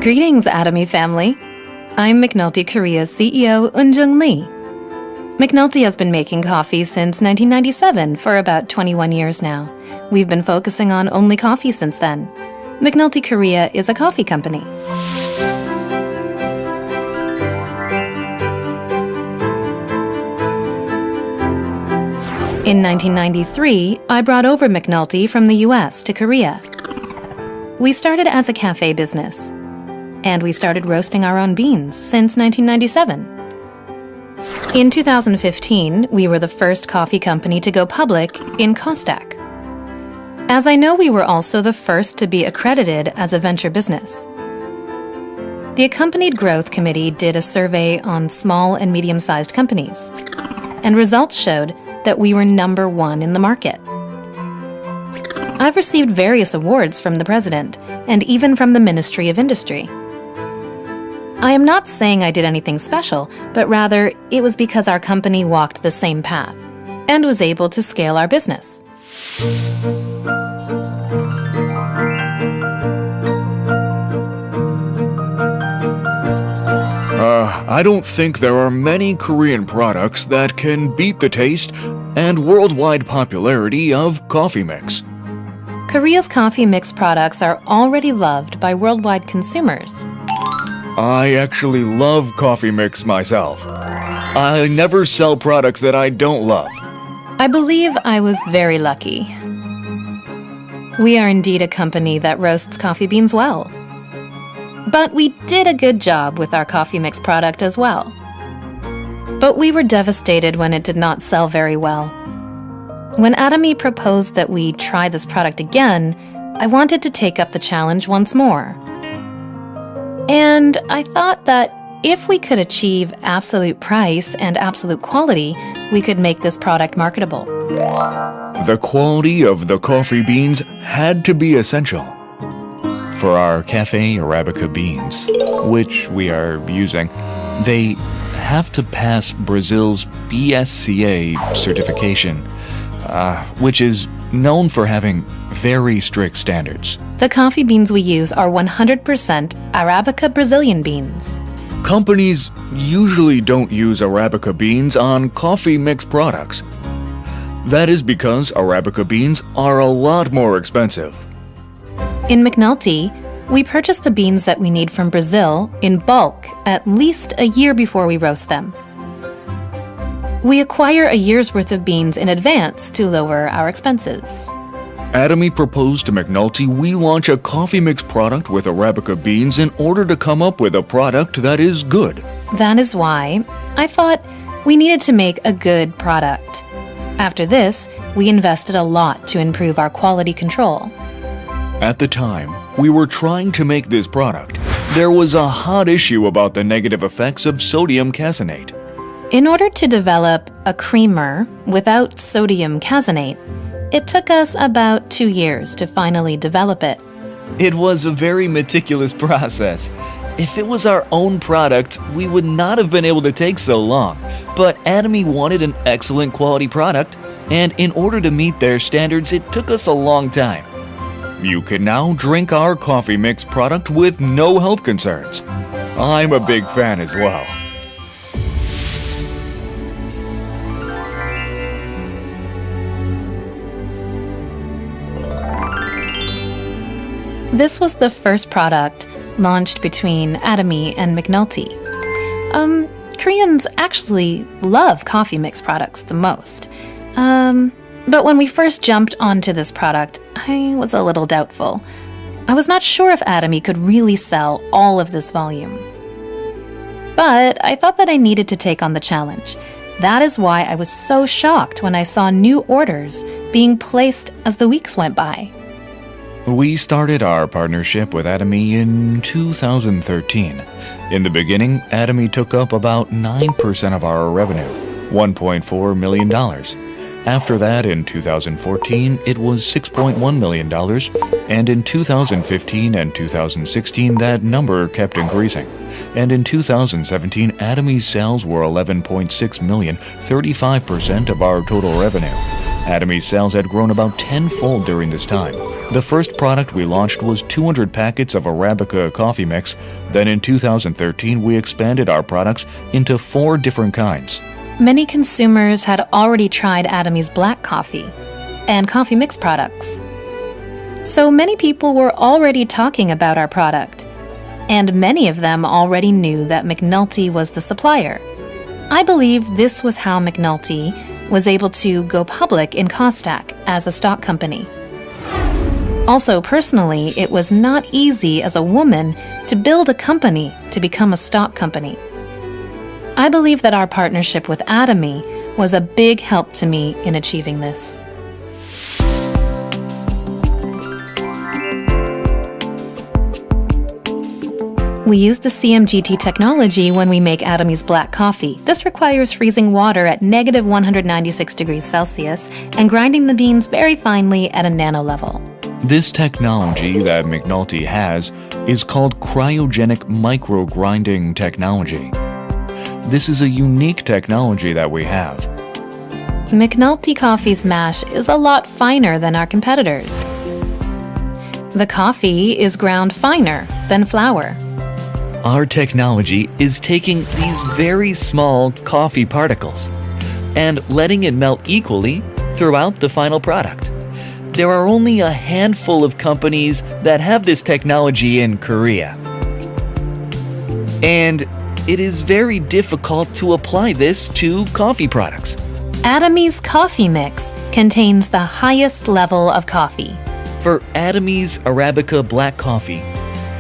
Greetings, Atomy family. I'm McNulty Korea's CEO, Eunjung Lee. McNulty has been making coffee since 1997 for about 21 years now. We've been focusing on only coffee since then. McNulty Korea is a coffee company. In 1993, I brought over McNulty from the US to Korea. We started as a cafe business, and we started roasting our own beans since 1997. In 2015, we were the first coffee company to go public in Kosdaq. As I know, we were also the first to be accredited as a venture business. The Accompanied Growth Committee did a survey on small and medium-sized companies, and results showed that we were number one in the market. I've received various awards from the President and even from the Ministry of Industry. I am not saying I did anything special, but rather it was because our company walked the same path and was able to scale our business. I don't think there are many Korean products that can beat the taste and worldwide popularity of coffee mix. Korea's coffee mix products are already loved by worldwide consumers. I actually love coffee mix myself. I never sell products that I don't love. I believe I was very lucky. We are indeed a company that roasts coffee beans well. But we did a good job with our coffee mix product as well. But we were devastated when it did not sell very well. When Atomy proposed that we try this product again, I wanted to take up the challenge once more. And I thought that if we could achieve absolute price and absolute quality, we could make this product marketable. The quality of the coffee beans had to be essential. For our Cafe Arabica beans, which we are using, they have to pass Brazil's BSCA certification, which is known for having very strict standards. The coffee beans we use are 100% Arabica Brazilian beans. Companies usually don't use Arabica beans on coffee mix products. That is because Arabica beans are a lot more expensive. In McNulty, we purchase the beans that we need from Brazil in bulk at least a year before we roast them. We acquire a year's worth of beans in advance to lower our expenses. Atomy proposed to McNulty we launch a coffee mix product with Arabica beans in order to come up with a product that is good. That is why I thought we needed to make a good product. After this, we invested a lot to improve our quality control. At the time, we were trying to make this product. There was a hot issue about the negative effects of sodium caseinate. In order to develop a creamer without sodium caseinate, it took us about 2 years to finally develop it. It was a very meticulous process. If it was our own product, we would not have been able to take so long. But Atomy wanted an excellent quality product, and in order to meet their standards, it took us a long time. You can now drink our coffee mix product with no health concerns. I'm a big fan as well. This was the first product launched between Atomy and McNulty. Koreans actually love coffee mix products the most. But when we first jumped onto this product, I was a little doubtful. I was not sure if Atomy could really sell all of this volume. But I thought that I needed to take on the challenge. That is why I was so shocked when I saw new orders being placed as the weeks went by. We started our partnership with Atomy in 2013. In the beginning, Atomy took up about 9% of our revenue, $1.4 million. After that, in 2014, it was $6.1 million, and in 2015 and 2016, that number kept increasing. And in 2017, Atomy's sales were $11.6 million, 35% of our total revenue. Atomy's sales had grown about tenfold during this time. The first product we launched was 200 packets of Arabica coffee mix. Then in 2013, we expanded our products into 4 different kinds. Many consumers had already tried Atomy's black coffee and coffee mix products. So many people were already talking about our product, and many of them already knew that McNulty was the supplier. I believe this was how McNulty was able to go public in Kostak as a stock company. Also, personally, it was not easy as a woman to build a company to become a stock company. I believe that our partnership with Atomy was a big help to me in achieving this. We use the CMGT technology when we make Atomy's black coffee. This requires freezing water at negative 196 degrees Celsius and grinding the beans very finely at a nano level. This technology that McNulty has is called cryogenic micro-grinding technology. This is a unique technology that we have. McNulty Coffee's mash is a lot finer than our competitors. The coffee is ground finer than flour. Our technology is taking these very small coffee particles and letting it melt equally throughout the final product. There are only a handful of companies that have this technology in Korea. And it is very difficult to apply this to coffee products. Atomy's coffee mix contains the highest level of coffee. For Atomy's Arabica black coffee,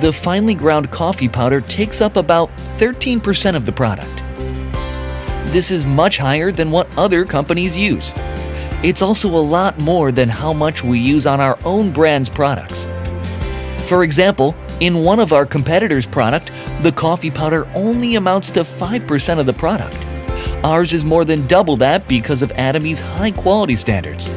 the finely ground coffee powder takes up about 13% of the product. This is much higher than what other companies use. It's also a lot more than how much we use on our own brand's products. For example, in one of our competitors' product, the coffee powder only amounts to 5% of the product. Ours is more than double that because of Atomy's high quality standards.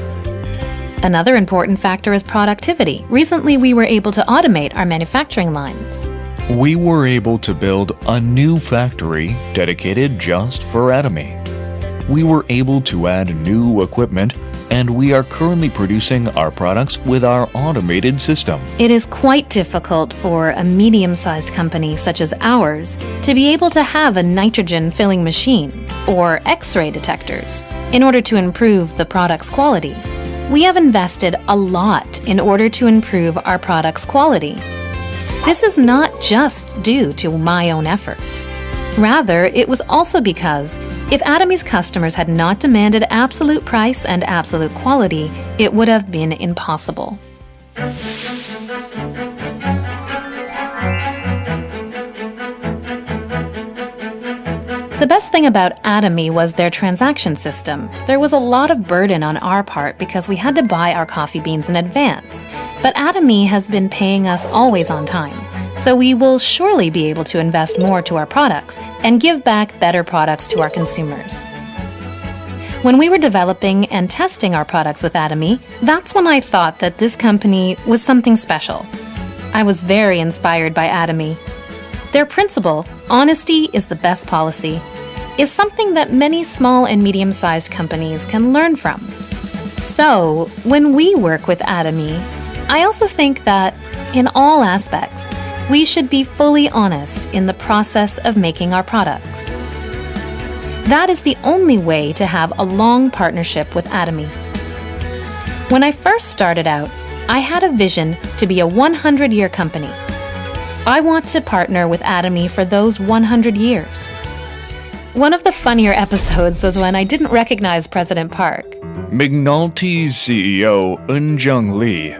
Another important factor is productivity. Recently, we were able to automate our manufacturing lines. We were able to build a new factory dedicated just for Atomy. We were able to add new equipment, and we are currently producing our products with our automated system. It is quite difficult for a medium-sized company such as ours to be able to have a nitrogen filling machine or X-ray detectors in order to improve the product's quality. We have invested a lot in order to improve our product's quality. This is not just due to my own efforts. Rather, it was also because if Atomy's customers had not demanded absolute price and absolute quality, it would have been impossible. The best thing about Atomy was their transaction system. There was a lot of burden on our part because we had to buy our coffee beans in advance. But Atomy has been paying us always on time, so we will surely be able to invest more to our products and give back better products to our consumers. When we were developing and testing our products with Atomy, that's when I thought that this company was something special. I was very inspired by Atomy. Their principle, honesty is the best policy, is something that many small and medium-sized companies can learn from. So, when we work with Atomy, I also think that, in all aspects, we should be fully honest in the process of making our products. That is the only way to have a long partnership with Atomy. When I first started out, I had a vision to be a 100-year company. I want to partner with Atomy for those 100 years. One of the funnier episodes was when I didn't recognize President Park. McNulty's CEO, Eun-Jung Lee,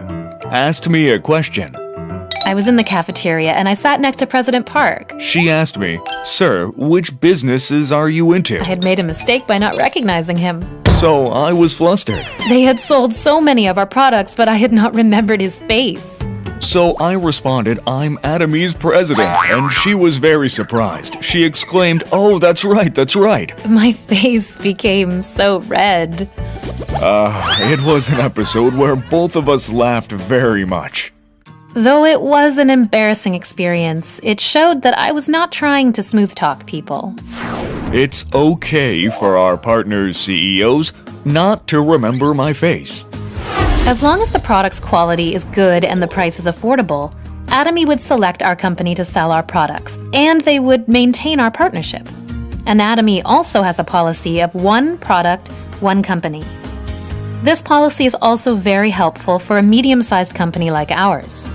asked me a question. I was in the cafeteria and I sat next to President Park. She asked me, "Sir, which businesses are you into?" I had made a mistake by not recognizing him. So I was flustered. They had sold so many of our products, but I had not remembered his face. So I responded, "I'm Atomy's president," and she was very surprised. She exclaimed, "Oh, that's right, that's right." My face became so red. It was an episode where both of us laughed very much. Though it was an embarrassing experience, it showed that I was not trying to smooth talk people. It's okay for our partners' CEOs not to remember my face. As long as the product's quality is good and the price is affordable, Atomy would select our company to sell our products, and they would maintain our partnership. And Atomy also has a policy of one product, one company. This policy is also very helpful for a medium-sized company like ours.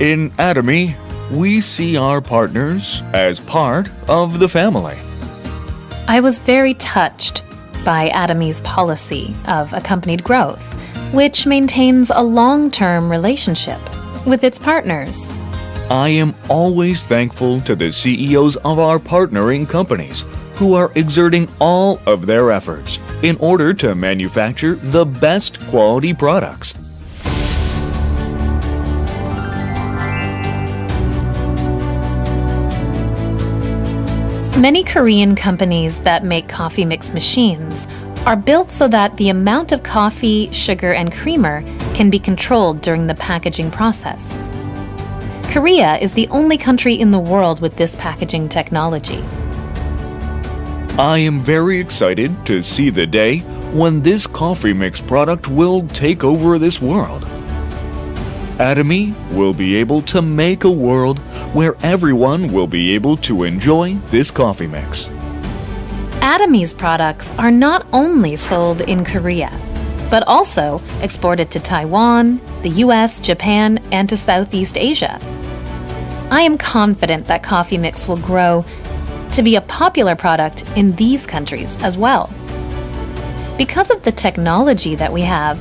In Atomy, we see our partners as part of the family. I was very touched by Atomy's policy of accompanied growth, which maintains a long-term relationship with its partners. I am always thankful to the CEOs of our partnering companies who are exerting all of their efforts in order to manufacture the best quality products. Many Korean companies that make coffee mix machines are built so that the amount of coffee, sugar, and creamer can be controlled during the packaging process. Korea is the only country in the world with this packaging technology. I am very excited to see the day when this coffee mix product will take over this world. Atomy will be able to make a world where everyone will be able to enjoy this coffee mix. Atomy's products are not only sold in Korea, but also exported to Taiwan, the US, Japan, and to Southeast Asia. I am confident that coffee mix will grow to be a popular product in these countries as well. Because of the technology that we have,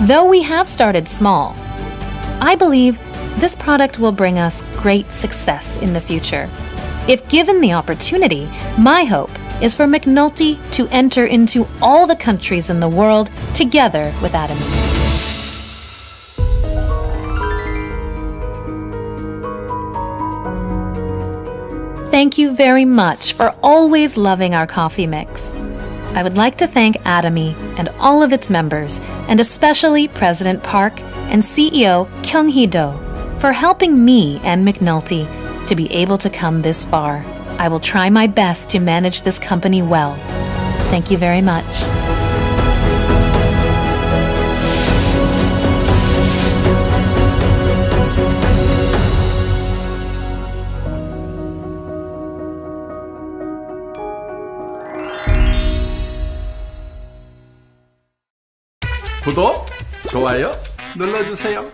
though we have started small, I believe this product will bring us great success in the future. If given the opportunity, my hope is for McNulty to enter into all the countries in the world together with Atomy. Thank you very much for always loving our coffee mix. I would like to thank Atomy and all of its members, and especially President Park and CEO Kyung-hee-do for helping me and McNulty to be able to come this far. I will try my best to manage this company well. Thank you very much. 구독, 좋아요 눌러주세요.